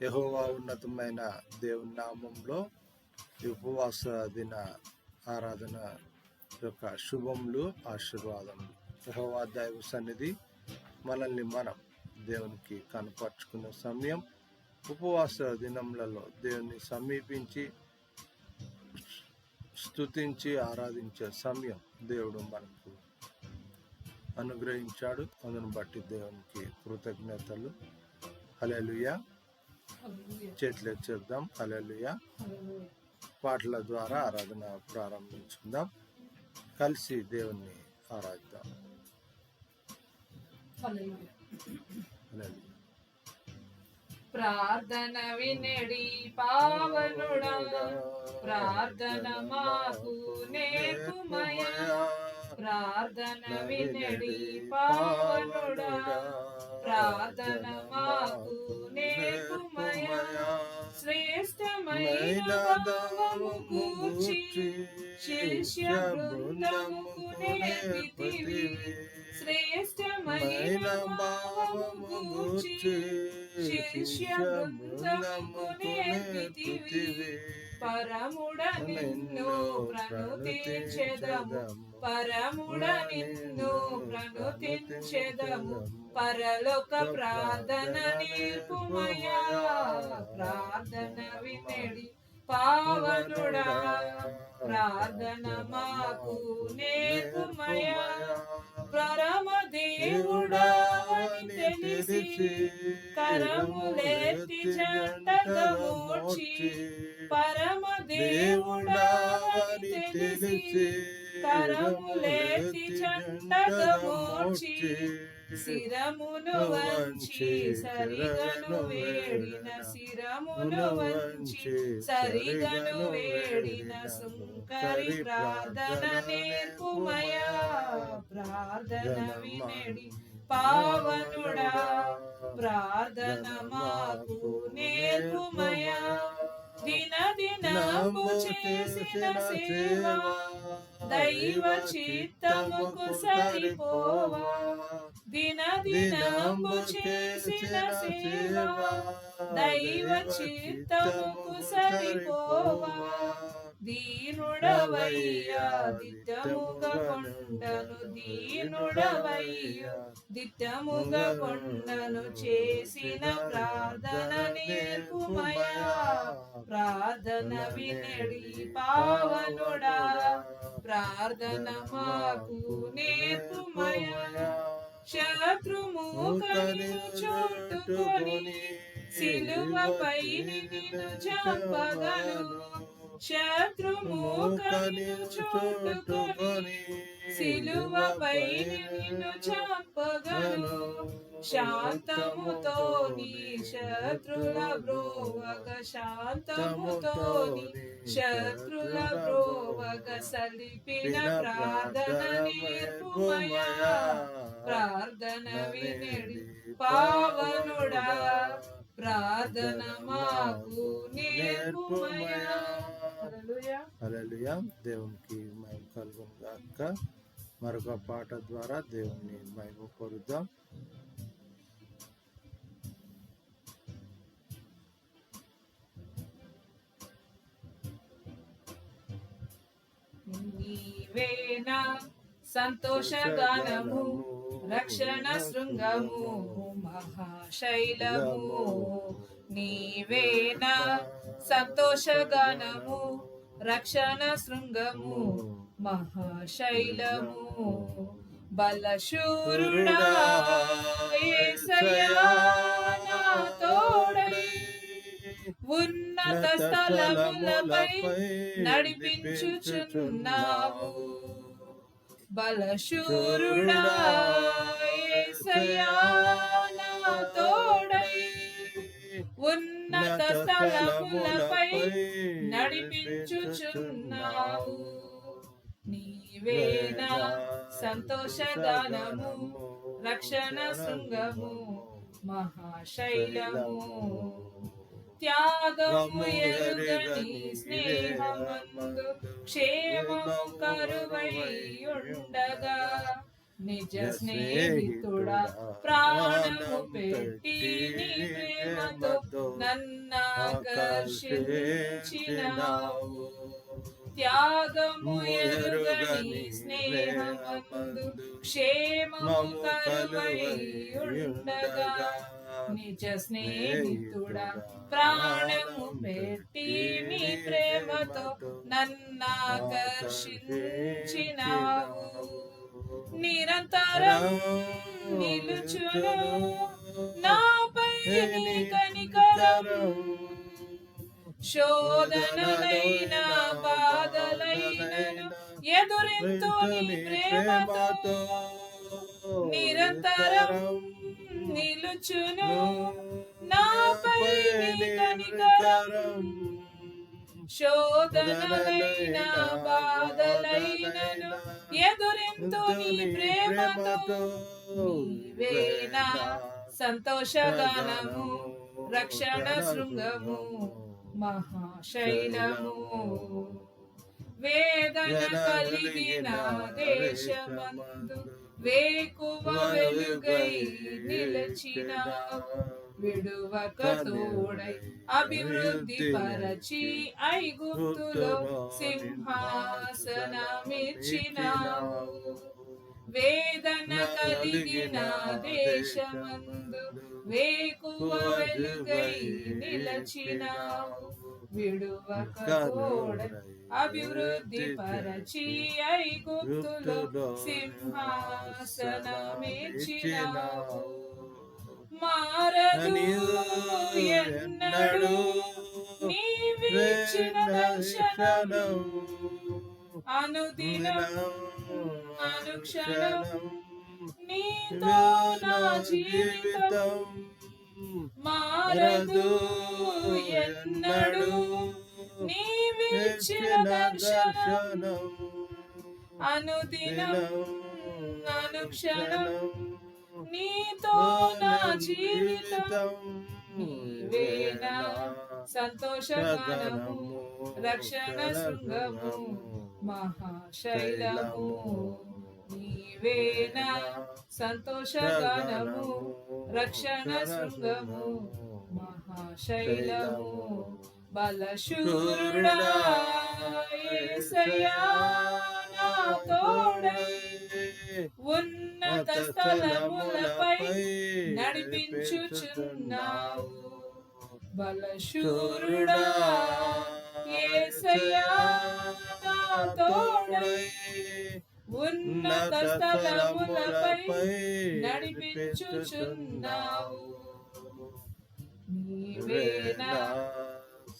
యెహోవా ఉన్నతమైన దేవుని నామంలో ఈ ఉపవాస దిన ఆరాధన యొక్క శుభములు, ఆశీర్వాదములు. యెహోవా దైవ సన్నిధి మనల్ని మనం దేవునికి కనపరుచుకునే సమయం. ఉపవాస దినములలో దేవుని సమీపించి స్తుతించి ఆరాధించే సమయం దేవుడు మనకు అనుగ్రహించాడు. అందును బట్టి దేవునికి కృతజ్ఞతలు. హల్లెలూయా. చేతులు చెప్దాం. హల్లెలూయా. పాటల ద్వారా ఆరాధన ప్రారంభించుకుందాం. కలిసి దేవుణ్ణి ఆరాధిద్దాం. హల్లెలూయా. ప్రార్థన వినడి పావనుడా, ప్రార్థన మాకు నేర్పుమయా. ప్రార్థన వినడి పావనుడా, ప్రార్థన మాకు నేర్పుమయా. శ్రేష్టమైన భావము గూర్చి శిష్య బృందముకు నేర్పితివి. శ్రేష్టమైన భావము గూర్చి శిష్య బృందముకు నేర్పితివి. పరముడ నిన్ను ప్రణుతించెదము, పరముడ నిన్ను ప్రణుతించెదము. పరలోక ప్రార్థన నేర్పుమయా. ప్రార్థన వినడి పావనుడా, ప్రార్థన మాకు నేర్పుమయా. పరమ దేవుడా అని తెలిసి కరములెత్తి జంటగా మోర్చి. పరమ దేవుడా అని తెలిసి కరములెత్తి జంటగా మోర్చి. శిరమును వంచి సరిగను వేడిన, శిరమును వంచి సరిగను వేడిన సుంకరి ప్రార్థన నేర్పుమయా. ప్రార్థన వినడి పావనుడా, ప్రార్థన మాకు నేర్పుమయా. దిన దినము చేసిన సేవ దైవ చిత్తముకు సరిపోవా. దిన దినము చేసిన సేవ దైవ చిత్తముకు సరిపోవా. దీనుడవయ్యా దిట్టముగా కొండను, దీనుడవయ్యా దిట్టముగా కొండను. చేసిన ప్రార్థన నేర్పుమయా. ప్రార్థన వినడి పావనుడా, ప్రార్థన మాకు నేర్పుమయా. శత్రుముఖని చుట్టుకొని సిలువపై నిన్ను చంపగను. శత్రుముఖని చుట్టుకొని సిలువపై నిన్ను చంపగను. శాంతముతో నీ శత్రుల బ్రోవగ, శాంతముతో నీ శత్రుల బ్రోవగ. సలిపిన ప్రార్థన నేర్పుమయా. ప్రార్థన వినడి పావనుడా, ప్రార్థన మాకు నేర్పుమయా. హల్లెలూయా. హల్లెలూయా. దేవునికి మహిమ కలుగును గాక. మరొక పాట ద్వారా దేవుని మహిమ పొందుదాం. నీవేనా సంతోషగానము, రక్షణ శృంగము, మహాశైలము. నీవేనా సంతోషగానము, రక్షణ శృంగము, మహాశైలము. బలశూరుడా యేసయ్యా నా తోడై, ఉన్నత స్థలములపై నడిపించుచున్నావు. బలశూరుడా యేసయ్యా నా తోడై, ఉన్నత స్థలములపై నడిపించుచున్నావు. నీవేనా సంతోషగానము, రక్షణ శృంగము, మహాశైలము. త్యాగము ఎరుగని స్నేహమందు క్షేమము కరువై ఉండగా, నిజ స్నేహితుడా ప్రాణము పెట్టి నీ ప్రేమతో నన్నాకర్షించినావు. త్యాగము ఎరుగని స్నేహమందు క్షేమము కలువై ఉండగా, నిజ స్నేహితుడా ప్రాణము పెట్టి నీ ప్రేమతో నన్నాకర్షించినావు. నిరంతరం నిలుచును నాపై నీ కనికరం, శోధనలైన బాధలైనను ఎదురింతు నీ ప్రేమతో. నిరంతరం నిలుచును నాపై నీ కనికరం, శోధనలైన బాధలైనను ఎదురింతు నీ ప్రేమతో. నీవేనా సంతోషగానము, రక్షణ శృంగము, మహాశైలము. వేదన కలిగిన దేశమందు వేకువ వెలుగై నిలచినావు. విడువక తోడై అభివృద్ధి పరచి ఐగుప్తులో సింహాసనమిచ్చినావు. వేదన కలిగిన దేశమందు వేకువ వెలుగై నిలచినావు. విడువక తోడై అభివృద్ధి పరచి ఐగుప్తులో సింహాసనమిచ్చినావు. మారదు ఎన్నడు నీవిచ్చిన దర్శనం, అనుదినం అనుక్షణం నీతో నా జీవితం. మారదు ఎన్నడు నీవిచ్చిన దర్శనం, అనుదినం అనుక్షణం నీతో నా జీవితం. నీవేనా సంతోషగానము, రక్షణ శృంగము, మహాశైలము. నీవేనా సంతోషగానము, రక్షణ శృంగము, మహాశైలము. బలశూరుడా యేసయ్యా నా తోడై ఉన్నత స్థలములపై నడిపించుచున్నావు. బలశూరుడా యేసయ్యా నా తోడై ఉన్నత స్థలములపై నడిపించుచున్నావు. నీవేనా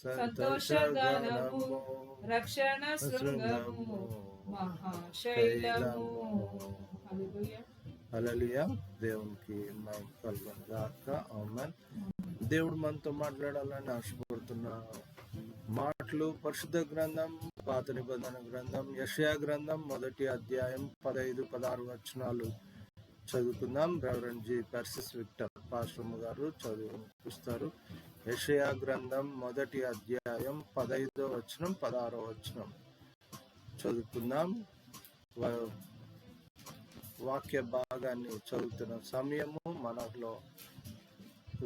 సంతోషగానము, రక్షణ శృంగము, మహాశైలము. హల్లెలూయా. దేవునికి మహిమ కలుగును గాక. ఆమేన్. దేవుడు మనతో మాట్లాడాలని ఆశపడుతున్న మాటలు పరిశుద్ధ గ్రంథం, పాత నిబంధన గ్రంథం, యెషయా గ్రంథం 1వ అధ్యాయం 15-16 వచనాలు చదువుకుందాం. Reverend G persists Victor pastor గారు చదివిస్తారు. యెషయా గ్రంథం 1వ అధ్యాయం 15వ వచనం 16వ వచనం చదువుకుందాం. వాక్య భాగాన్ని చదువుతున్న సమయము మనలో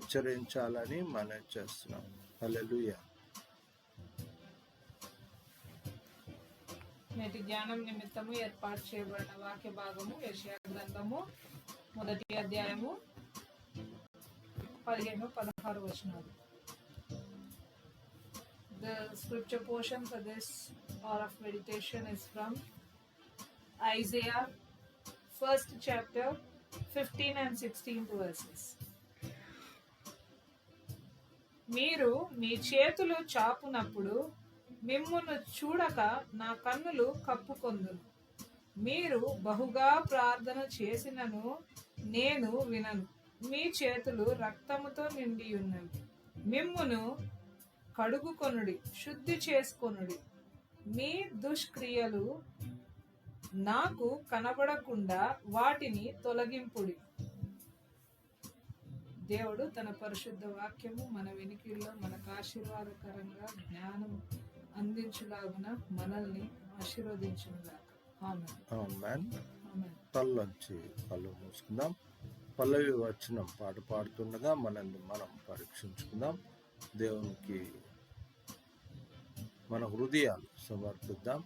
ఉచ్చరించాలని మనం చేస్తున్నాం. హల్లెలూయా. నేటి ధ్యానం నిమిత్తము ఏర్పాటు చేయబడిన వాక్య భాగము యెషయా గ్రంథము 1వ అధ్యాయము 15-16 వచనాలు. The scripture portion for this hour of meditation is from Isaiah 1st chapter 15 and 16 verses. మీరు మీ చేతులు చాపునప్పుడు మిమ్మును చూడక నా కన్నులు కప్పుకొందును. మీరు బహుగా ప్రార్థన చేసినను నేను వినను. మీ చేతులు రక్తముతో నిండి ఉన్నవి. మిమ్మును కడుగుకొనుడి, శుద్ధి చేసుకొనుడి. మీ దుష్క్రియలు నాకు కనబడకుండా వాటిని తొలగింపుడి. దేవుడు తన పరిశుద్ధ వాక్యము మన వెనికిల్లో మనకు ఆశీర్వాదకరంగా జ్ఞానం అందించులాగున మనల్ని ఆశీర్వదించుగాక. ఆమేన్. ఆమేన్. తలొంచి కళ్ళు మూసుకుందాం. పల్లవి వచనం పాట పాడుతుండగా మనల్ని మనం పరీక్షించుకుందాం. దేవునికి మన హృదయాలు సమర్పిద్దాం.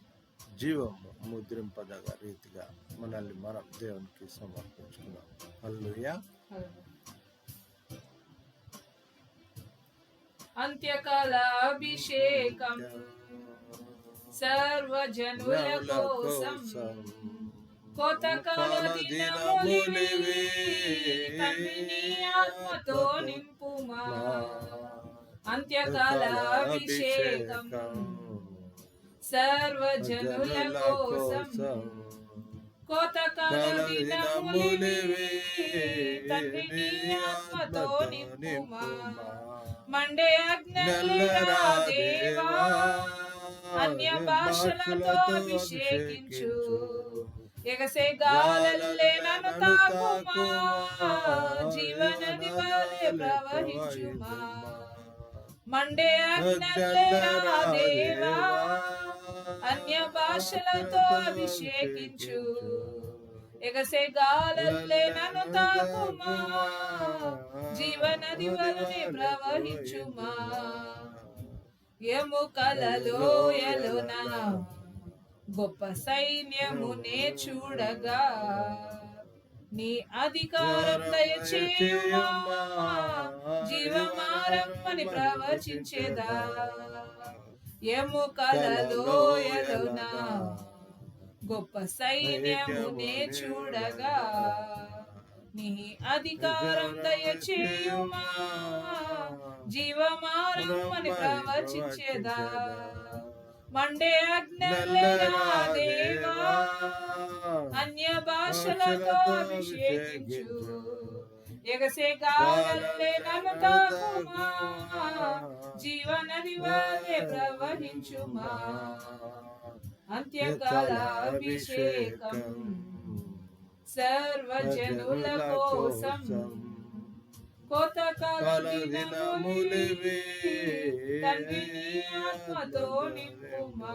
జీవము ముద్రింపదగ రీతిగా మనల్ని మనం దేవునికి సమర్పించుకున్నాం. హల్లెలూయా. అంత్యకాల అభిషేకం సర్వజనుల కోసం కోతకాల దినములివి తండ్రిని ఆత్మతో నింపుమా. అంత్యకాల అభిషేకం సర్వజనుల కోసం కోతకాల దినములివి తండ్రిని ఆత్మతో నింపుమా. మండే అగ్నిరా దేవా అన్య భాషలతో అభిషేకించు. ఎగసే గాలల్లే నన్ను తాకుమా. జీవనది వలె ప్రవహించుమా. మండే అగ్నిరా దేవా అన్య భాషలతో అభిషేకించు. ఎగసే గాలల్లే నన్ను తాకుమా. జీవనది వలె ప్రవహించుమా. ఎముకలలోయలోన గొప్ప సైన్యమునే చూడగా నీ అధికారం దయచేయుమా. జీవమారమ్మని ప్రవచించేదా. ఎముకలలోయలోన గొప్ప సైన్యమునే చూడగా నీ అధికారం దయచేయుమా. జీవమారమ్మని ప్రవచించేదా. మండే అగ్నిరా దేవా అన్య భాషలతో అభిషేకించు. ఎగసే గాలల్లే నన్ను తాకుమా. జీవనది వలె ప్రవహించుమా. అంత్యకాల అభిషేకం సర్వజనుల కోసం కోతకాల దినములివి తండ్రిని ఆత్మతో నింపుమా.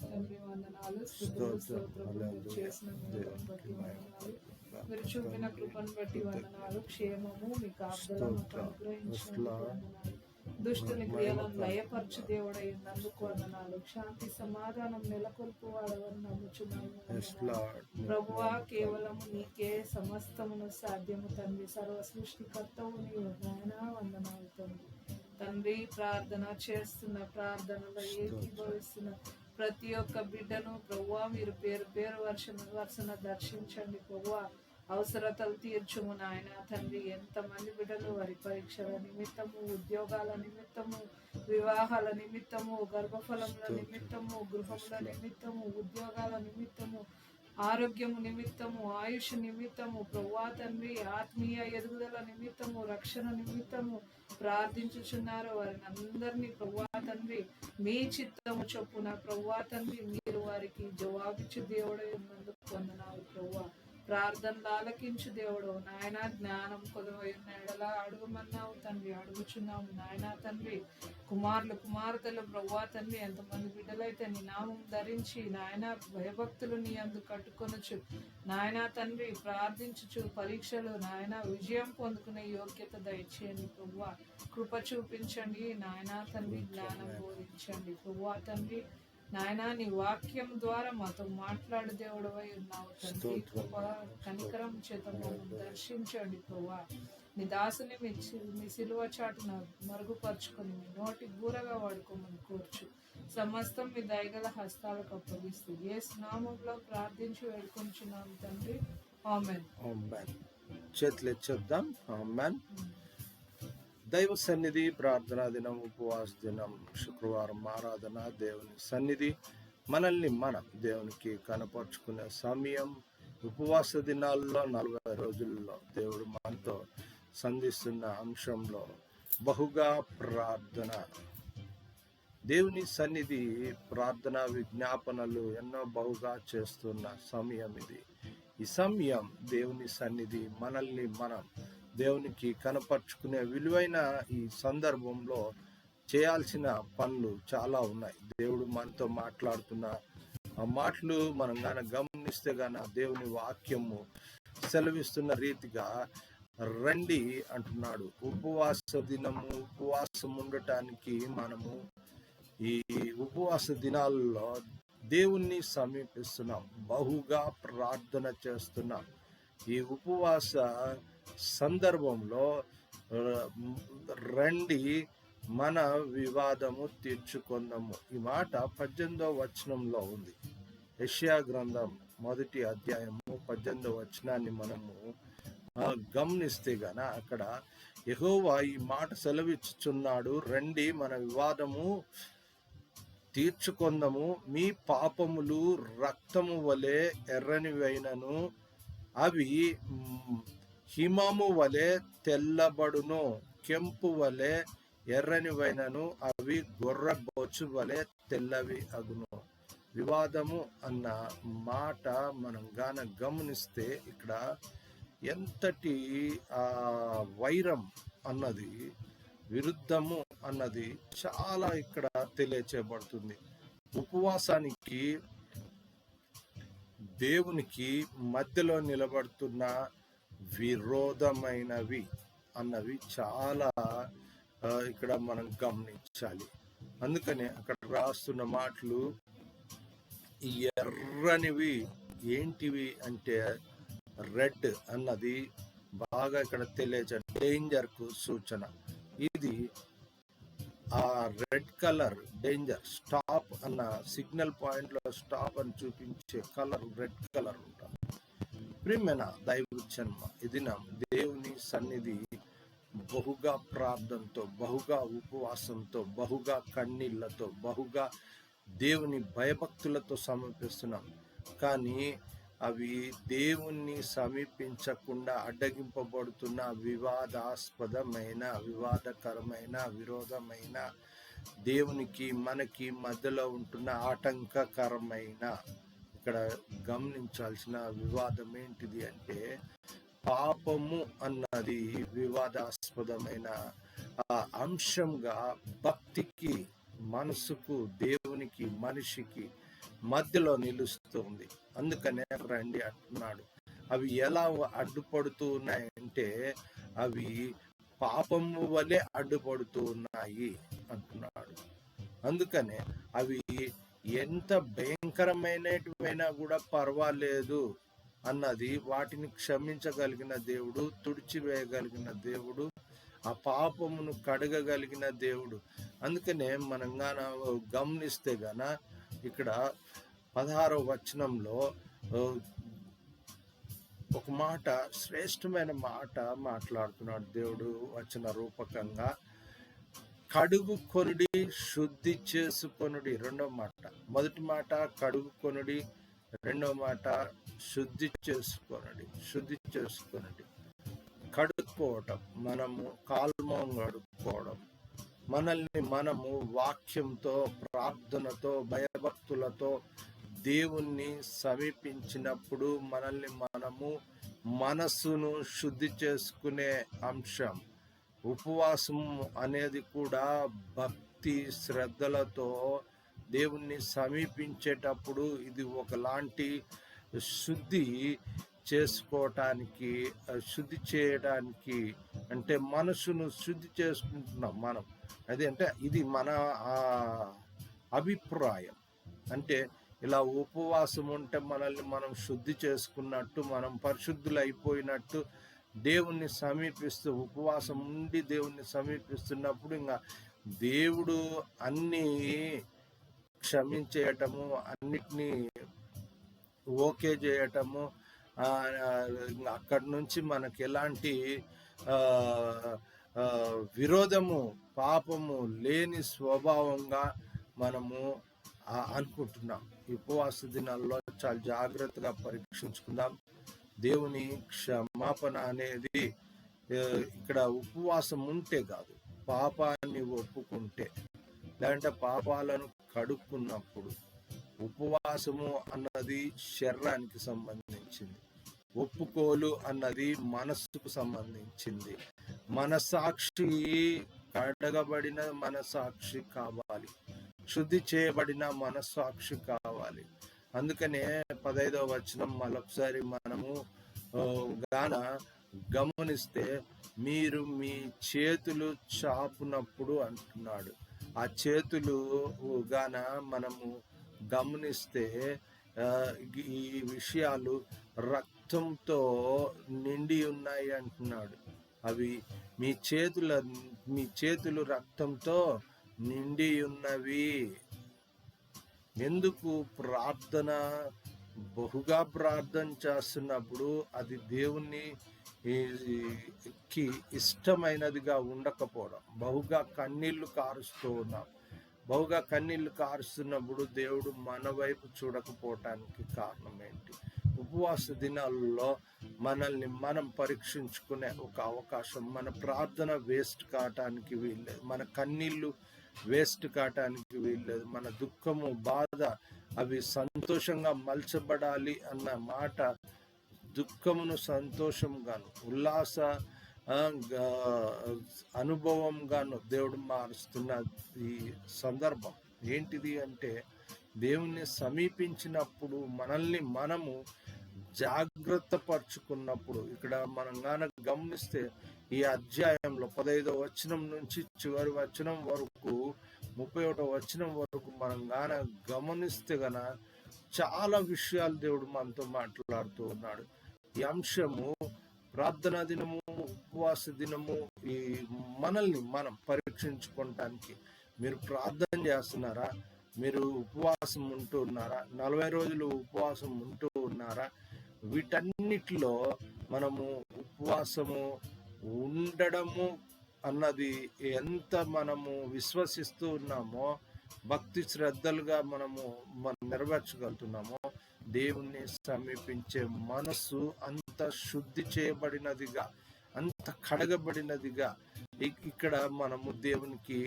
తండ్రి వందనాలు, స్తోత్రములు చేసిన మేలును బట్టి వందనాలు. మీరు చూపిన కృపను బట్టి వందనాలు. క్షేమము మీ కాపుదలను అనుగ్రహించిన వందనాలు. దుష్టుని క్రియలను లయపరచు దేవుడై నందుకు వందనాలు. శాంతి సమాధానం నెలకొల్పు వాడవని నమ్ముచున్నాము. ప్రభువా కేవలము నీకే సమస్తమును సాధ్యము తండ్రి. సర్వ సృష్టికర్తవు నీవు నాయనా. వందనాలు తండ్రి. తండ్రి ప్రార్థన చేస్తున్న ప్రార్థనలో ఏకీభవిస్తున్న ప్రతి ఒక్క బిడ్డను ప్రభువా మీరు పేరు పేరు వరుసన దర్శించండి ప్రభువా. అవసరతలు తీర్చుము నాయన తండ్రి. ఎంతమంది బిడ్డలు వారి పరీక్షల నిమిత్తము, ఉద్యోగాల నిమిత్తము, వివాహాల నిమిత్తము, గర్భఫలముల నిమిత్తము, గృహముల నిమిత్తము, ఉద్యోగాల నిమిత్తము, ఆరోగ్యము నిమిత్తము, ఆయుష్ నిమిత్తము ప్రభువా తండ్రి, ఆత్మీయ ఎదుగుదల నిమిత్తము, రక్షణ నిమిత్తము ప్రార్థించుచున్నారు. వారిని అందరినీ ప్రభువా తండ్రి మీ చిత్తము చొప్పున ప్రభువా తండ్రి మీరు వారికి జవాబిచ్చు దేవుడై ఉన్నందుకు వందనాలు ప్రభువా. ప్రార్థనలు ఆలకించు దేవుడు నాయన. జ్ఞానం కొదవైన ఎడలా అడుగుమన్నావు తండ్రి. అడుగుచున్నాము నాయన తండ్రి. కుమారులు కుమార్తెలు ప్రభువా తండ్రి ఎంతమంది బిడ్డలైతే నీ నామం ధరించి నాయన భయభక్తులు నీ అందు కట్టుకొనొచ్చు నాయన తండ్రి. ప్రార్థించుచు పరీక్షలు నాయన విజయం పొందుకునే యోగ్యత దయచేయండి ప్రభువా. కృప చూపించండి నాయన తండ్రి. జ్ఞానం బోధించండి ప్రభువా తండ్రి. నాయనా నీ వాక్యం ద్వారా మాతో మాట్లాడు దేవుడవై ఉన్నావు తండ్రి. కనికరం చేత దర్శించండి ప్రభువా. నీ దాసుని మీ సిలువ చాటున మరుగుపరుచుకొని మీ నోటి బూరగా వాడుకోమని కోర్చు. సమస్తం మీ దయగల హస్తాలకు అప్పగిస్తూ యేసు నామములో ప్రార్థించి వేడుకొంచున్నాము తండ్రి. ఆమేన్. చేతులు చెప్దాం. ఆమేన్. దైవ సన్నిధి ప్రార్థనా దినం, ఉపవాస దినం, శుక్రవారం ఆరాధన, దేవుని సన్నిధి మనల్ని మనం దేవునికి కనపరుచుకునే సమయం. ఉపవాస దినాల్లో 40 రోజుల్లో దేవుడు మనతో సంధిస్తున్న అంశంలో బహుగా ప్రార్థన. దేవుని సన్నిధి ప్రార్థన విజ్ఞాపనలు ఎన్నో బహుగా చేస్తున్న సమయం ఇది. ఈ సమయం దేవుని సన్నిధి మనల్ని మనం దేవునికి కనపరుచుకునే విలువైన ఈ సందర్భంలో చేయాల్సిన పనులు చాలా ఉన్నాయి. దేవుడు మనతో మాట్లాడుతున్న ఆ మాటలు మనం గాన గమనిస్తే గాన దేవుని వాక్యము సెలవిస్తున్న రీతిగా రండి అంటున్నాడు. ఉపవాస దినము, ఉపవాసం ఉండటానికి మనము ఈ ఉపవాస దినాల్లో దేవుణ్ణి సమీపిస్తున్నాం, బహుగా ప్రార్థన చేస్తున్నాం. ఈ ఉపవాస సందర్భంలో రండి మన వివాదము తీర్చుకుందాము. ఈ మాట 18వ వచనంలో ఉంది. యెషయా గ్రంథం 1వ అధ్యాయము 18వ వచనాన్ని మనము గమనిస్తే గన అక్కడ యెహోవా ఈ మాట సెలవిచ్చుచున్నాడు, రండి మన వివాదము తీర్చుకొందము. మీ పాపములు రక్తము వలె ఎర్రనివైనను అవి హిమము వలె తెల్లబడును, కెంపు వలె ఎర్రనివైనను అవి గొర్రెబొచ్చు వలె తెల్లవి అగును. వివాదము అన్న మాట మనం గాన గమనిస్తే ఇక్కడ ఎంతటి వైరం అన్నది, విరుద్ధము అన్నది చాలా ఇక్కడ తెలియచేయబడుతుంది. ఉపవాసానికి దేవునికి మధ్యలో నిలబడుతున్న విరోధమైనవి అన్నవి చాలా ఇక్కడ మనం గమనించాలి. అందుకనే అక్కడ రాస్తున్న మాటలు ఎర్రనివి ఏంటివి అంటే రెడ్ అన్నది బాగా ఇక్కడ తెలియచే డేంజర్ కు సూచన. ఇది ఆ రెడ్ కలర్ డేంజర్, స్టాప్ అన్న సిగ్నల్ పాయింట్ లో స్టాప్ అని చూపించే కలర్ రెడ్ కలర్ ఉంటుంది. ప్రియమైన దైవజన్మ, ఇది నా దేవుని సన్నిధి బహుగా ప్రార్థనతో, బహుగా ఉపవాసంతో, బహుగా కన్నీళ్లతో, బహుగా దేవుని భయభక్తులతో సమర్పిస్తున్నాం. కానీ అవి దేవుణ్ణి సమీపించకుండా అడ్డగింపబడుతున్న వివాదాస్పదమైన, వివాదకరమైన, విరోధమైన, దేవునికి మనకి మధ్యలో ఉంటున్న ఆటంకకరమైన, ఇక్కడ గమనించాల్సిన వివాదం ఏంటిది అంటే పాపము అన్నది వివాదాస్పదమైన అంశంగా భక్తికి, మనసుకు, దేవునికి, మనిషికి మధ్యలో నిలుస్తుంది. అందుకనే రండి అంటున్నాడు. అవి ఎలా అడ్డుపడుతూ ఉన్నాయంటే అవి పాపము వలె అడ్డుపడుతూ ఉన్నాయి అంటున్నాడు. అందుకనే అవి ఎంత భయంకరమైనటువైనా కూడా పర్వాలేదు అన్నది, వాటిని క్షమించగలిగిన దేవుడు, తుడిచివేయగలిగిన దేవుడు, ఆ పాపమును కడగగలిగిన దేవుడు. అందుకనే మనం గాన గమనిస్తే గాన ఇక్కడ 16వ వచనంలో ఒక మాట, శ్రేష్టమైన మాట మాట్లాడుతున్నాడు దేవుడు వచన రూపకంగా. కడుగుకొనుడి, శుద్ధి చేసుకొనుడి. రెండవ మాట, మొదటి మాట కడుగుకొనుడి, రెండవ మాట శుద్ధి చేసుకొనుడి. శుద్ధి చేసుకొనుడి, కడుక్కోవటం, మనము కాల్మం కడుక్కోవడం, మనల్ని మనము వాక్యంతో, ప్రార్థనతో, భయభక్తులతో దేవుణ్ణి సమీపించినప్పుడు మనల్ని మనము మనస్సును శుద్ధి చేసుకునే అంశం. ఉపవాసం అనేది కూడా భక్తి శ్రద్ధలతో దేవుణ్ణి సమీపించేటప్పుడు ఇది ఒకలాంటి శుద్ధి చేసుకోవటానికి, శుద్ధి చేయడానికి, అంటే మనసును శుద్ధి చేసుకుంటున్నాం మనం. అది అంటే ఇది మన అభిప్రాయం. అంటే ఇలా ఉపవాసం ఉంటే మనల్ని మనం శుద్ధి చేసుకున్నట్టు, మనం పరిశుద్ధులు అయిపోయినట్టు, దేవుణ్ణి సమీపిస్తూ ఉపవాసం ఉండి దేవుణ్ణి సమీపిస్తున్నప్పుడు ఇంకా దేవుడు అన్నీ క్షమించేయటము, అన్నిటినీ ఓకే చేయటము, అక్కడి నుంచి మనకి ఎలాంటి విరోధము, పాపము లేని స్వభావంగా మనము అనుకుంటున్నాం. ఈ ఉపవాస దినాల్లో చాలా జాగ్రత్తగా పరీక్షించుకుందాం. దేవుని క్షమాపణ అనేది ఇక్కడ ఉపవాసం ఉంటే కాదు, పాపాన్ని ఒప్పుకుంటే, లేదంటే పాపాలను కడుక్కున్నప్పుడు. ఉపవాసము అన్నది శరీరానికి సంబంధించింది, ఒప్పుకోలు అన్నది మనస్సుకు సంబంధించింది. మనసాక్షి కడగబడిన మనసాక్షి కావాలి, శుద్ధి చేయబడిన మనస్సాక్షి కావాలి. అందుకనే 15వ వచనం మరొకసారి మనము గాన గమనిస్తే మీరు మీ చేతులు చాపునప్పుడు అంటున్నాడు. ఆ చేతులు గాన మనము గమనిస్తే ఈ విషయాలు రక్తంతో నిండి ఉన్నాయి అంటున్నాడు. అవి మీ చేతులు రక్తంతో నిండి ఉన్నవి. ఎందుకు? ప్రార్థన బహుగా ప్రార్థన చేస్తున్నప్పుడు అది దేవునికి ఇష్టమైనదిగా ఉండకపోవడం, బహుగా కన్నీళ్లు కారుస్తున్నప్పుడు దేవుడు మన వైపు చూడకపోవటానికి కారణం ఏంటి? ఉపవాస దినాల్లో మనల్ని మనం పరీక్షించుకునే ఒక అవకాశం. మన ప్రార్థన వేస్ట్ కావటానికి వీల్లేదు, మన కన్నీళ్లు వేస్ట్ కావటానికి వీల్లేదు, మన దుఃఖము బాధ అవి సంతోషంగా మలచబడాలి అన్న మాట. దుఃఖమును సంతోషంగాను ఉల్లాస అనుభవంగాను దేవుడు మారుస్తున్న ఈ సందర్భం ఏంటిది అంటే, దేవుణ్ణి సమీపించినప్పుడు మనల్ని మనము జాగ్రత్త పరుచుకున్నప్పుడు. ఇక్కడ మనం గాన గమనిస్తే ఈ అధ్యాయంలో 15వ వచనం నుంచి చివరి వచనం వరకు 31వ వచనం వరకు మనం గాన గమనిస్తే చాలా విషయాలు దేవుడు మనతో మాట్లాడుతూ ఉన్నాడు. ఈ అంశము ప్రార్థనా దినము, ఉపవాస దినము, ఈ మనల్ని మనం పరీక్షించుకోవటానికి. మీరు ప్రార్థన చేస్తున్నారా? మీరు ఉపవాసం ఉంటూ ఉన్నారా? 40 రోజులు ఉపవాసం ఉంటూ ఉన్నారా? వీటన్నిటిలో మనము ఉపవాసము ఉండడము అన్నది ఎంత మనము విశ్వసిస్తూ ఉన్నామో, భక్తి శ్రద్ధలుగా మనం నెరవేర్చగలుగుతున్నామో, దేవుణ్ణి సమీపించే మనస్సు అంత శుద్ధి చేయబడినదిగా, అంత కడగబడినదిగా ఇక్కడ మనము దేవునికి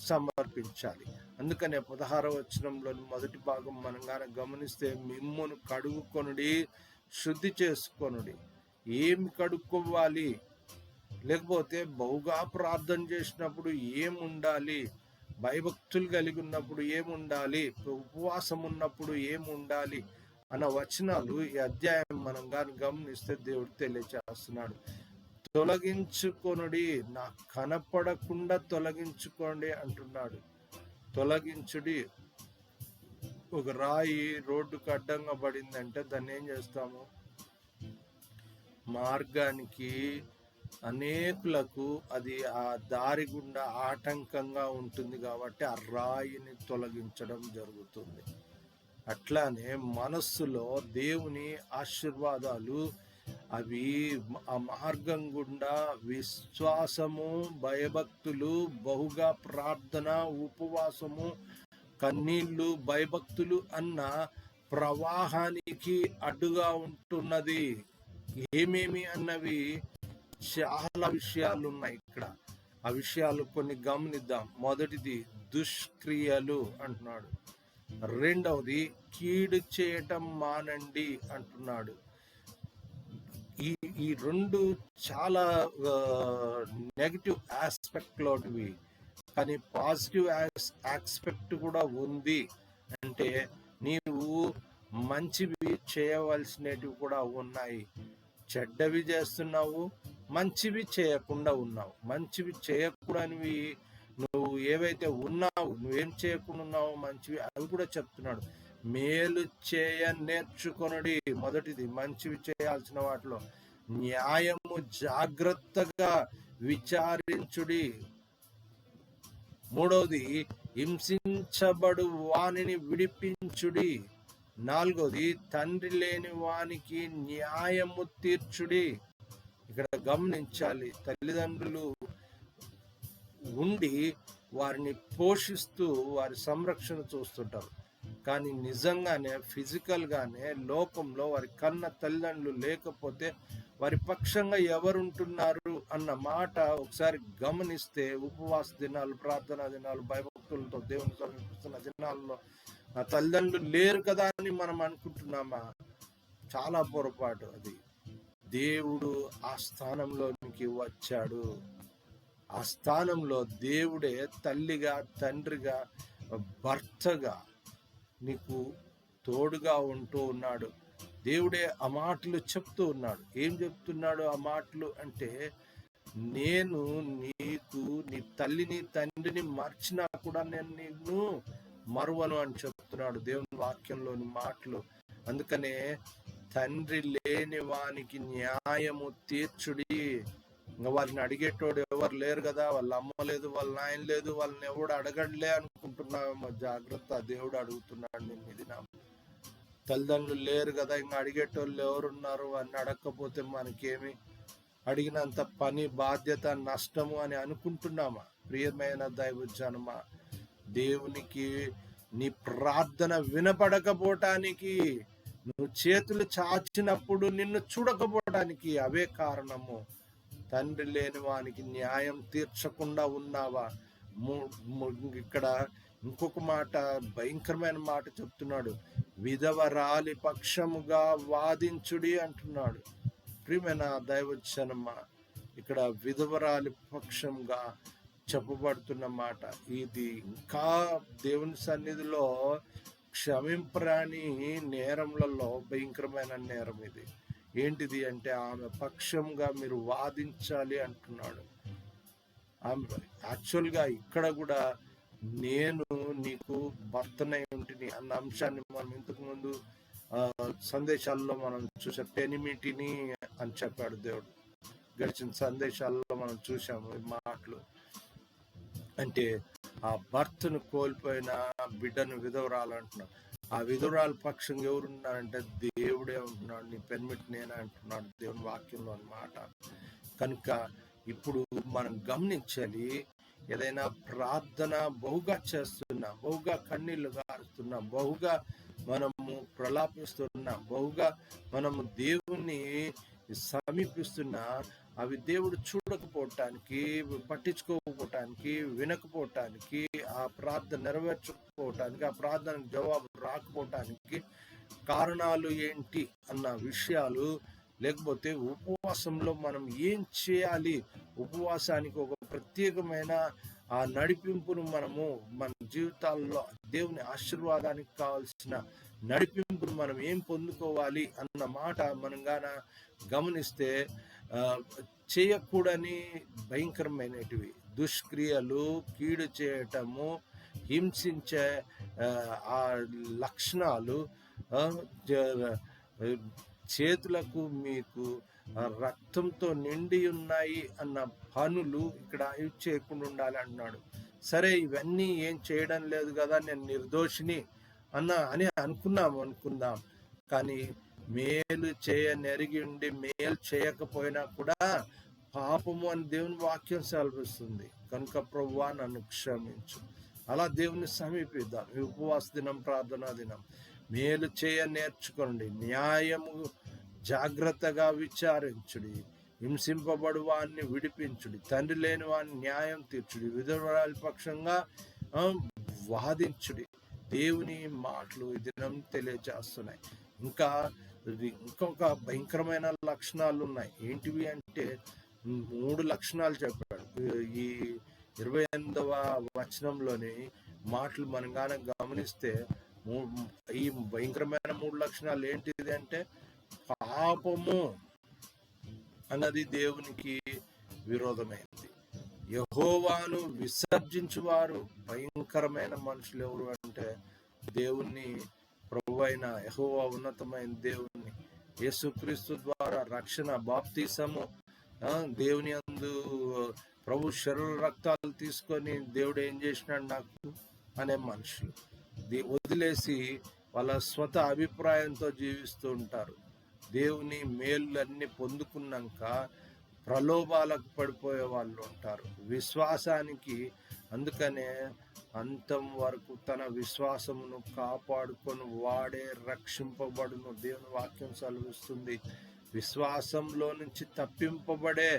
సమర్పించాలి. అందుకనే 16వ వచనంలోని మొదటి భాగం మనం గాన గమనిస్తే, మిమ్మును కడుగుకొనుడి, శుద్ధి చేసుకొనుడి. ఏమి కడుక్కోవాలి? లేకపోతే బహుగా ప్రార్థన చేసినప్పుడు ఏముండాలి? భయభక్తులు కలిగి ఉన్నప్పుడు ఏముండాలి? ఉపవాసం ఉన్నప్పుడు ఏముండాలి అన్న వచనాలు ఈ అధ్యాయం మనం కానీ గమనిస్తే దేవుడు తెలియచేస్తున్నాడు. తొలగించుకొనుడి, నాకు కనపడకుండా తొలగించుకోండి అంటున్నాడు. తొలగించుడి. ఒక రాయి రోడ్డుకు అడ్డంగా పడిందంటే దాన్ని ఏం చేస్తాము? మార్గానికి అనేకులకు అది ఆ దారి గుండా ఆటంకంగా ఉంటుంది కాబట్టి ఆ రాయిని తొలగించడం జరుగుతుంది. అట్లానే మనస్సులో దేవుని ఆశీర్వాదాలు అవి ఆ మార్గం గుండా విశ్వాసము, భయభక్తులు, బహుగా ప్రార్థన, ఉపవాసము, కన్నీళ్లు, భయభక్తులు అన్న ప్రవాహానికి అడ్డుగా ఉంటున్నది. ఏమేమి అన్నవి చాలా విషయాలు ఉన్నాయి ఇక్కడ. ఆ విషయాలు కొన్ని గమనిద్దాం. మొదటిది దుష్క్రియలు అంటున్నాడు. రెండవది కీడు చేయటం మానండి అంటున్నాడు. ఈ రెండు చాలా నెగటివ్ ఆస్పెక్ట్ లోటివి, కానీ పాజిటివ్ ఆస్పెక్ట్ కూడా ఉంది. అంటే నీవు మంచివి చేయవలసినవి కూడా ఉన్నాయి. చెడ్డవి చేస్తున్నావు, మంచివి చేయకుండా ఉన్నావు. మంచివి చేయకూడనివి నువ్వు ఏవైతే ఉన్నావు, నువ్వేం చేయకుండా ఉన్నావు మంచివి, అవి కూడా చెప్తున్నాడు. మేలు చేయ నేర్చుకొనుడి. మొదటిది మంచివి చేయాల్సిన వాటిలో. న్యాయము జాగ్రత్తగా విచారించుడి. మూడవది హింసించబడు వానిని విడిపించుడి. నాలుగోది తండ్రి లేని వానికి న్యాయము తీర్చుడి. ఇక్కడ గమనించాలి, తల్లిదండ్రులు ఉండి వారిని పోషిస్తూ వారి సంరక్షణ చూస్తుంటారు, కానీ నిజంగానే ఫిజికల్గానే లోకంలో వారి కన్న తల్లిదండ్రులు లేకపోతే వారి పక్షంగా ఎవరుంటున్నారు అన్న మాట ఒకసారి గమనిస్తే, ఉపవాస దినాలు, ప్రార్థనా దినాలు, భయభక్తులతో దేవుని సమీపిస్తున్న దినాల్లో నా తల్లిదండ్రులు లేరు కదా అని మనం అనుకుంటున్నామా? చాలా పొరపాటు అది. దేవుడు ఆ స్థానంలోనికి వచ్చాడు. ఆ స్థానంలో దేవుడే తల్లిగా, తండ్రిగా, భర్తగా నీకు తోడుగా ఉంటూ ఉన్నాడు. దేవుడే ఆ మాటలు చెప్తూ ఉన్నాడు. ఏం చెప్తున్నాడు ఆ మాటలు అంటే, నేను నీకు నీ తల్లిని తండ్రిని మర్చినా కూడా నేను నిన్ను మరువను అని చెప్తున్నాడు దేవుని వాక్యంలోని మాటలు. అందుకనే తండ్రి లేని వానికి న్యాయము తీర్చుడి. ఇంకా వారిని అడిగేటోడు ఎవరు లేరు కదా, వాళ్ళ అమ్మ లేదు, వాళ్ళ నాయన లేదు, వాళ్ళని ఎవడు అడగడలే అనుకుంటున్నామో జాగ్రత్త. దేవుడు అడుగుతున్నాడు నేను ఇది. నా తల్లిదండ్రులు లేరు కదా, ఇంకా అడిగేటోళ్ళు ఎవరున్నారు అని అడగకపోతే మనకేమి, అడిగినంత పని బాధ్యత నష్టము అని అనుకుంటున్నామా? ప్రియమైన దైవజనమా, దేవునికి నీ ప్రార్థన వినపడకపోవటానికి, నువ్వు చేతులు చాచినప్పుడు నిన్ను చూడకపోవటానికి అవే కారణము. తండ్రి లేని వానికి న్యాయం తీర్చకుండా ఉన్నావా? ఇక్కడ ఇంకొక మాట, భయంకరమైన మాట చెప్తున్నాడు, విధవరాలి పక్షముగా వాదించుడి అంటున్నాడు. ప్రియమైన దైవజనమ్మ, ఇక్కడ విధవరాలి పక్షంగా చెప్పబడుతున్న మాట ఇది. ఇంకా దేవుని సన్నిధిలో క్షమింపరాని నేరములలో భయంకరమైన నేరం ఇది. ఏంటిది అంటే, ఆమె పక్షంగా మీరు వాదించాలి అంటున్నాడు. యాక్చువల్గా ఇక్కడ కూడా నేను నీకు భర్తనై ఉంటిని అన్న అంశాన్ని మనం ఇంతకు ముందు సందేశాల్లో మనం చూసాం. పెనిమిటిని అని చెప్పాడు దేవుడు. గడిచిన సందేశాల్లో మనం చూసాము ఈ మాటలు. అంటే ఆ భర్తను కోల్పోయిన బిడ్డను విధవరాలు అంటున్నాడు. ఆ విధవరాల పక్షంగా ఎవరున్నారంటే దేవుడే ఉంటున్నాడు. నీ పెనిమిటి నేనే అంటున్నాడు దేవుని వాక్యంలో అన్నమాట. కనుక ఇప్పుడు మనం గమనించాలి, ఏదైనా ప్రార్థన బహుగా చేస్తున్నా, బహుగా కన్నీళ్లు గారుస్తున్నా, బహుగా మనము ప్రలాపిస్తున్నా, బహుగా మనము దేవుణ్ణి సమీపిస్తున్నా, అవి దేవుడు చూడకపోవటానికి, పట్టించుకోకపోవటానికి, వినకపోవటానికి, ఆ ప్రార్థన నెరవేర్చకపోవటానికి, ఆ ప్రార్థనకు జవాబు రాకపోవటానికి కారణాలు ఏంటి అన్న విషయాలు, లేకపోతే ఉపవాసంలో మనం ఏం చేయాలి, ఉపవాసానికి ఒక ప్రత్యేకమైన ఆ నడిపింపును మనము మన జీవితాల్లో దేవుని ఆశీర్వాదానికి కావాల్సిన నడిపింపును మనం ఏం పొందుకోవాలి అన్న మాట మనం గాన గమనిస్తే, చేయకూడని భయంకరమైనటివి దుష్క్రియలు, కీడు చేయటము, హింసించే ఆ లక్షణాలు, చేతులకు మీకు రక్తంతో నిండి ఉన్నాయి అన్న పనులు ఇక్కడ చేయకుండా ఉండాలి అంటున్నాడు. సరే, ఇవన్నీ ఏం చేయడం లేదు కదా, నేను నిర్దోషిని అని అనుకుందాం. కానీ మేలు చేయనెరిగి ఉండి మేలు చేయకపోయినా కూడా పాపము అని దేవుని వాక్యం సెలవిస్తుంది. కనుక ప్రభువా నన్ను క్షమించు. అలా దేవుని సమీపిద్దాం. ఈ ఉపవాస దినం, ప్రార్థనా దినం మేలు చేయ నేర్చుకోండి. న్యాయము జాగ్రత్తగా విచారించుడి. హింసింపబడు వారిని విడిపించుడి. తండ్రి లేని వారిని న్యాయం తీర్చుడి. విధవరాలి పక్షంగా వాదించుడి. దేవుని మాటలు ఈ దినం తెలియజేస్తున్నాయి. ఇంకొక భయంకరమైన లక్షణాలు ఉన్నాయి. ఏంటివి అంటే 3 లక్షణాలు చెప్పాడు. ఈ 28వ వచనంలోని మాటలు మనం గాన గమనిస్తే, ఈ భయంకరమైన 3 లక్షణాలు ఏంటిది అంటే, పాపము అన్నది దేవునికి విరోధమైంది. యెహోవాను విసర్జించువారు భయంకరమైన మనుషులు ఎవరు అంటే, దేవుణ్ణి, ప్రభువైన యెహోవా, ఉన్నతమైన దేవుణ్ణి, యేసుక్రీస్తు ద్వారా రక్షణ, బాప్తిసము, దేవుని యందు ప్రభు శరీర రక్తాలు తీసుకొని దేవుడు ఏం చేసినాడు నాకు అనే మనుషులు వదిలేసి వాళ్ళ స్వత అభిప్రాయంతో జీవిస్తూ ఉంటారు. దేవుని మేలులన్నీ పొందుకున్నాక ప్రలోభాలకు పడిపోయే వాళ్ళు ఉంటారు. విశ్వాసానికి, అందుకనే అంతం వరకు తన విశ్వాసమును కాపాడుకొని వాడే రక్షింపబడును. దేవుని వాక్యం సెలవిస్తుంది. విశ్వాసంలో నుంచి తప్పింపబడే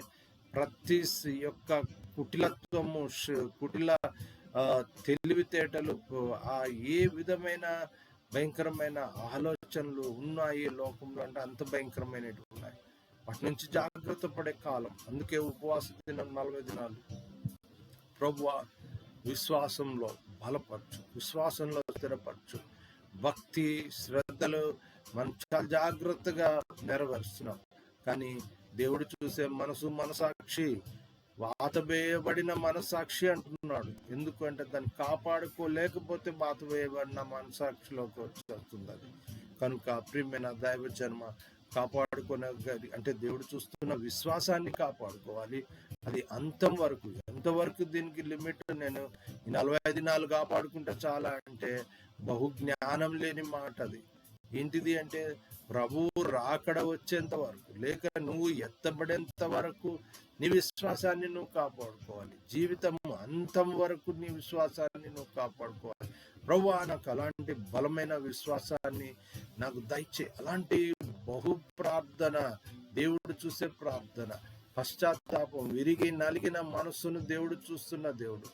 ప్రతి యొక్క కుటిలత్వము, కుటిల తెలివితేటలు, ఆ ఏ విధమైన భయంకరమైన ఆలోచనలు ఉన్నాయి లోకంలో అంటే అంత భయంకరమైనవి ఉన్నాయి. వాటి నుంచి జాగ్రత్త పడే కాలం. అందుకే ఉపవాస దినం 40 దినాలు. ప్రభువా, విశ్వాసంలో బలపరచు, విశ్వాసంలో స్థిరపరచు, భక్తి శ్రద్ధలు మనం చాలా జాగ్రత్తగా నెరవేరుస్తున్నాం. కానీ దేవుడు చూసే మనసాక్షి, వాతవేయబడిన మనసాక్షి అంటున్నాడు. ఎందుకంటే దాన్ని కాపాడుకోలేకపోతే వాతవేయబడిన మనసాక్షిలోకి వచ్చేస్తుంది అది. కనుక ప్రియమైన దైవ జన్మ కాపాడుకునే అంటే దేవుడు చూస్తున్న విశ్వాసాన్ని కాపాడుకోవాలి. అది అంతం వరకు, ఎంతవరకు దీనికి లిమిట్, నేను 45 దినాలు కాపాడుకుంటే చాలా అంటే బహు జ్ఞానం లేని మాట అది. ఏంటిది అంటే ప్రభువు రాకడ వచ్చేంత వరకు, లేక నువ్వు ఎత్తబడేంత వరకు నీ విశ్వాసాన్ని నువ్వు కాపాడుకోవాలి. జీవితం అంతం వరకు నీ విశ్వాసాన్ని నువ్వు కాపాడుకోవాలి. ప్రభువా, నాకు అలాంటి బలమైన విశ్వాసాన్ని నాకు దయచే. అలాంటి బహు ప్రార్థన, దేవుడు చూసే ప్రార్థన, పశ్చాత్తాపం, విరిగి నలిగిన మనస్సును దేవుడు చూస్తున్న దేవుడు.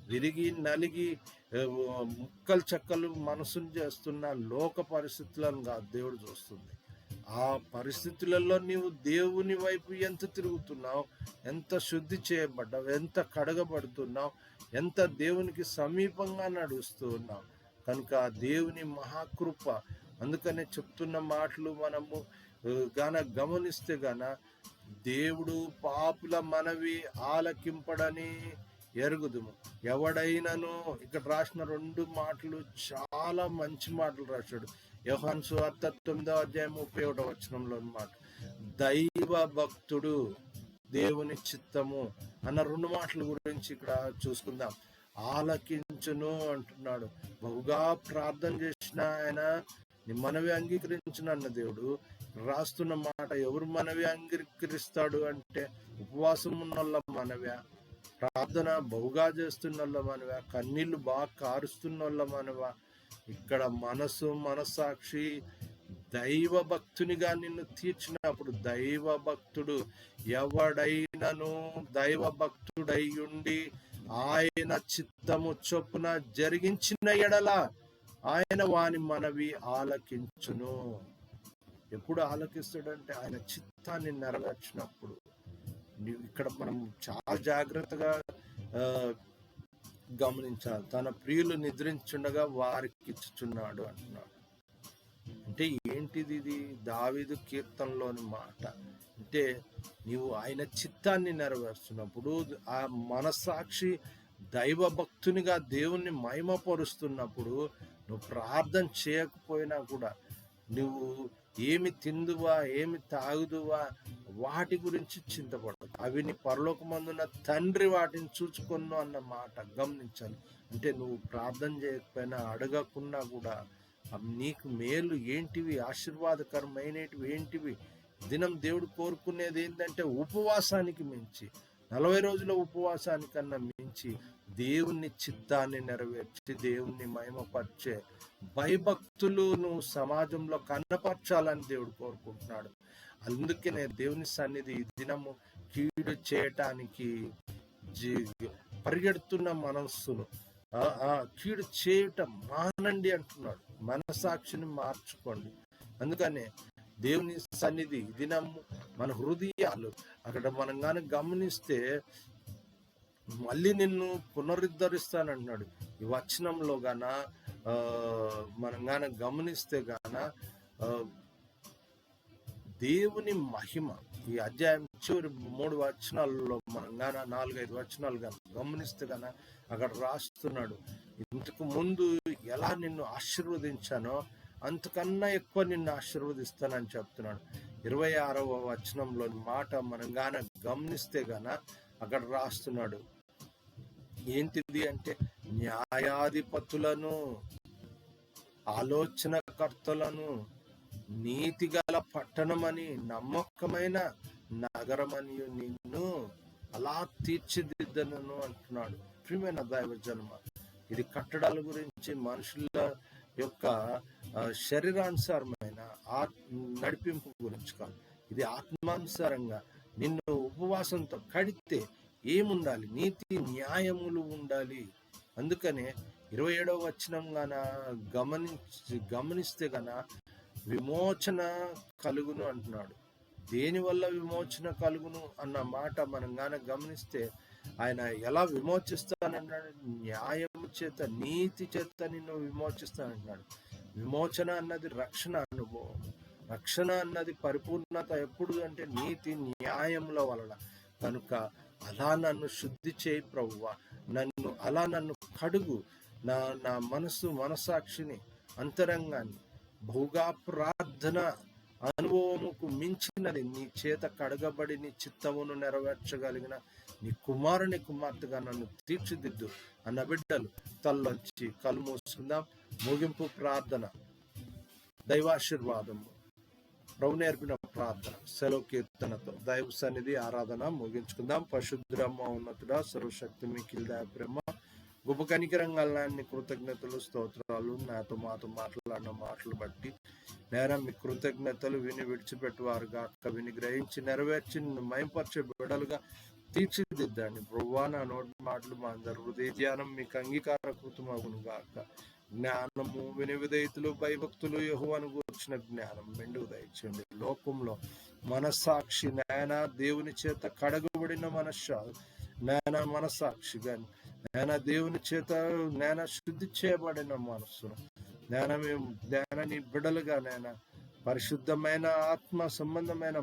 విరిగి నలిగి ముక్కలు చెక్కలు మనసును చేస్తున్న లోక పరిస్థితులను కాదు దేవుడు చూస్తుంది. ఆ పరిస్థితులలో నీవు దేవుని వైపు ఎంత తిరుగుతున్నావు, ఎంత శుద్ధి చేయబడ్డావు, ఎంత కడగబడుతున్నావు, ఎంత దేవునికి సమీపంగా నడుస్తూ ఉన్నావు. కనుక దేవుని మహాకృప. అందుకనే చెప్తున్న మాటలు మనము గమనిస్తే దేవుడు పాపుల మనవి ఆలకింపడని ఎరుగుదుము. ఎవడైనాను, ఇక్కడ రాసిన 2 మాటలు చాలా మంచి మాటలు రాశాడు. యోహాను సువార్త 9వ అధ్యాయం 31వ వచనంలో అన్నమాట. దైవ భక్తుడు, దేవుని చిత్తము అన్న 2 మాటల గురించి ఇక్కడ చూసుకుందాం. ఆలకించును అంటున్నాడు. బహుగా ప్రార్థన చేసిన ఆయన నీ మనవి అంగీకరించిన అన్న దేవుడు రాస్తున్న మాట. ఎవరు మనవి అంగీకరిస్తాడు అంటే ఉపవాసం ఉన్నోళ్ళ మనవ్యా, ప్రార్థన బహుగా చేస్తున్న మనవా, కన్నీళ్లు బాగా కారుస్తున్న మనవా. ఇక్కడ మనసాక్షి దైవ భక్తునిగా నిన్ను తీర్చినప్పుడు, దైవ భక్తుడు ఎవడైనను దైవ భక్తుడై ఉండి ఆయన చిత్తము చొప్పున జరిగించిన ఎడల ఆయన వాని మనవి ఆలకించును. ఎప్పుడు ఆలకిస్తాడంటే ఆయన చిత్తాన్ని నెరవేర్చినప్పుడు. ఇక్కడ మనం చాలా జాగ్రత్తగా గమనించాలి. తన ప్రియులు నిద్రించుండగా వారికి ఇచ్చుచున్నాడు అంటున్నాడు. అంటే ఏంటిది? ఇది దావీదు కీర్తనలోని మాట. అంటే నీవు ఆయన చిత్తాన్ని నెరవేరుస్తున్నప్పుడు, ఆ మనసాక్షి దైవ భక్తునిగా దేవుణ్ణి మహిమపరుస్తున్నప్పుడు, నువ్వు ప్రార్థన చేయకపోయినా కూడా, నువ్వు ఏమి తిందువా, ఏమి తాగుదువా, వాటి గురించి చింతపడదు. అవి నీ పరలోకమందున్న తండ్రి వాటిని చూచుకొను అన్న మాట గమనించాలి. అంటే నువ్వు ప్రార్థన చేయకపోయినా, అడగకున్నా కూడా నీకు మేలు ఏంటివి, ఆశీర్వాదకరమైనటివి ఏంటివి? దినం దేవుడు కోరుకునేది ఏంటంటే ఉపవాసానికి మించి, 40 రోజుల ఉపవాసానికన్నా మించి దేవుని చిత్తాన్ని నెరవేర్చి దేవుణ్ణి మహిమపరిచే భయభక్తులు నువ్వు సమాజంలో కనపరచాలని దేవుడు కోరుకుంటున్నాడు. అందుకనే దేవుని సన్నిధి ఈ దినము కీడు చేయటానికి పరిగెడుతున్న మనస్సును కీడు చేయటం మానండి అంటున్నాడు. మనసాక్షిని మార్చుకోండి. అందుకనే దేవుని సన్నిధి దినము మన హృదయాలు, అక్కడ మనం కానీ గమనిస్తే మళ్ళీ నిన్ను పునరుద్ధరిస్తానంటున్నాడు. ఈ వచనంలో మనం గాన గమనిస్తే దేవుని మహిమ ఈ అధ్యాయం చివరి 3 వచనాలలో మనం 4-5 వచనాలు గమనిస్తే అక్కడ రాస్తున్నాడు. ఇంతకు ముందు ఎలా నిన్ను ఆశీర్వదించానో అంతకన్నా ఎక్కువ నిన్ను ఆశీర్వదిస్తానని చెప్తున్నాడు. 26వ వచనంలోని మాట మనం గమనిస్తే అక్కడ రాస్తున్నాడు. ఏంటిది అంటే న్యాయాధిపతులను, ఆలోచనకర్తలను, నీతిగల పట్టణమని, నమ్మకమైన నగరమని నిన్ను అలా తీర్చిదిద్దను అంటున్నాడు. ప్రియమైన దైవజన్మ, ఇది కట్టడాల గురించి, మనుషుల యొక్క శరీరానుసారమైన నడిపింపు గురించి కాదు. ఇది ఆత్మానుసారంగా నిన్ను ఉపవాసంతో కడితే ఏముండాలి? నీతి న్యాయములు ఉండాలి. అందుకనే 27వ వచనం గమనిస్తే విమోచన కలుగును అంటున్నాడు. దేనివల్ల విమోచన కలుగును అన్న మాట మనం గమనిస్తే ఆయన ఎలా విమోచిస్తానన్నాడు? న్యాయము చేత, నీతి చేత నిన్ను విమోచిస్తానంటున్నాడు. విమోచన అన్నది రక్షణ అనుభవం. రక్షణ అన్నది పరిపూర్ణత ఎప్పుడు అంటే నీతి న్యాయముల వలన. కనుక అలా నన్ను శుద్ధి చేయి ప్రభువా, నన్ను కడుగు, నా మనసాక్షిని, అంతరంగాన్ని. బహుగా ప్రార్థన అనుభవముకు మించినది నీ చేత కడగబడి నీ చిత్తమును నెరవేర్చగలిగిన నీ కుమారుని కుమార్తెగా నన్ను తీర్చిదిద్దు అన్న బిడ్డలు తల్లొచ్చి కళ్ళు మూసుకుందాం. ముగింపు ప్రార్థన, దైవాశీర్వాదము, ప్రభు నేర్పిన ప్రార్థన, సెలవు కీర్తనతో దైవ సన్నిధి ఆరాధన ముగించుకుందాం. పరిశుద్ధుడమ్మ, ఉన్నతుడా, సర్వశక్తి మిక్కిలి దయ ప్రేమ, గొప్ప కనికరంగాన్ని కృతజ్ఞతలు స్తోత్రాలు. మాతో మాట్లాడిన మాటలు బట్టి నేరం మీ కృతజ్ఞతలు. విని విడిచిపెట్టువారుగా విని గ్రహించి నెరవేర్చి మయంపరిచే బిడ్డలుగా తీర్చిదిద్దండి ప్రభువా. నా నోటి మాటలు మా అందరి హృదయ ధ్యానం మీకు అంగీకారకృతమగును గాక. జ్ఞానము, విని విధేయతలు, భయభక్తులు, యెహోవాను గూర్చిన జ్ఞానం మెండుగా దయచేయండి. లోకంలో మనస్సాక్షి నాయన, దేవుని చేత కడగబడిన మనస్సాక్షిగా నాయన, దేవుని చేత నాయన శుద్ధి చేయబడిన మనస్సును నాయన, మేము నాయన నీ బిడ్డలుగా నాయన పరిశుద్ధమైన ఆత్మ సంబంధమైన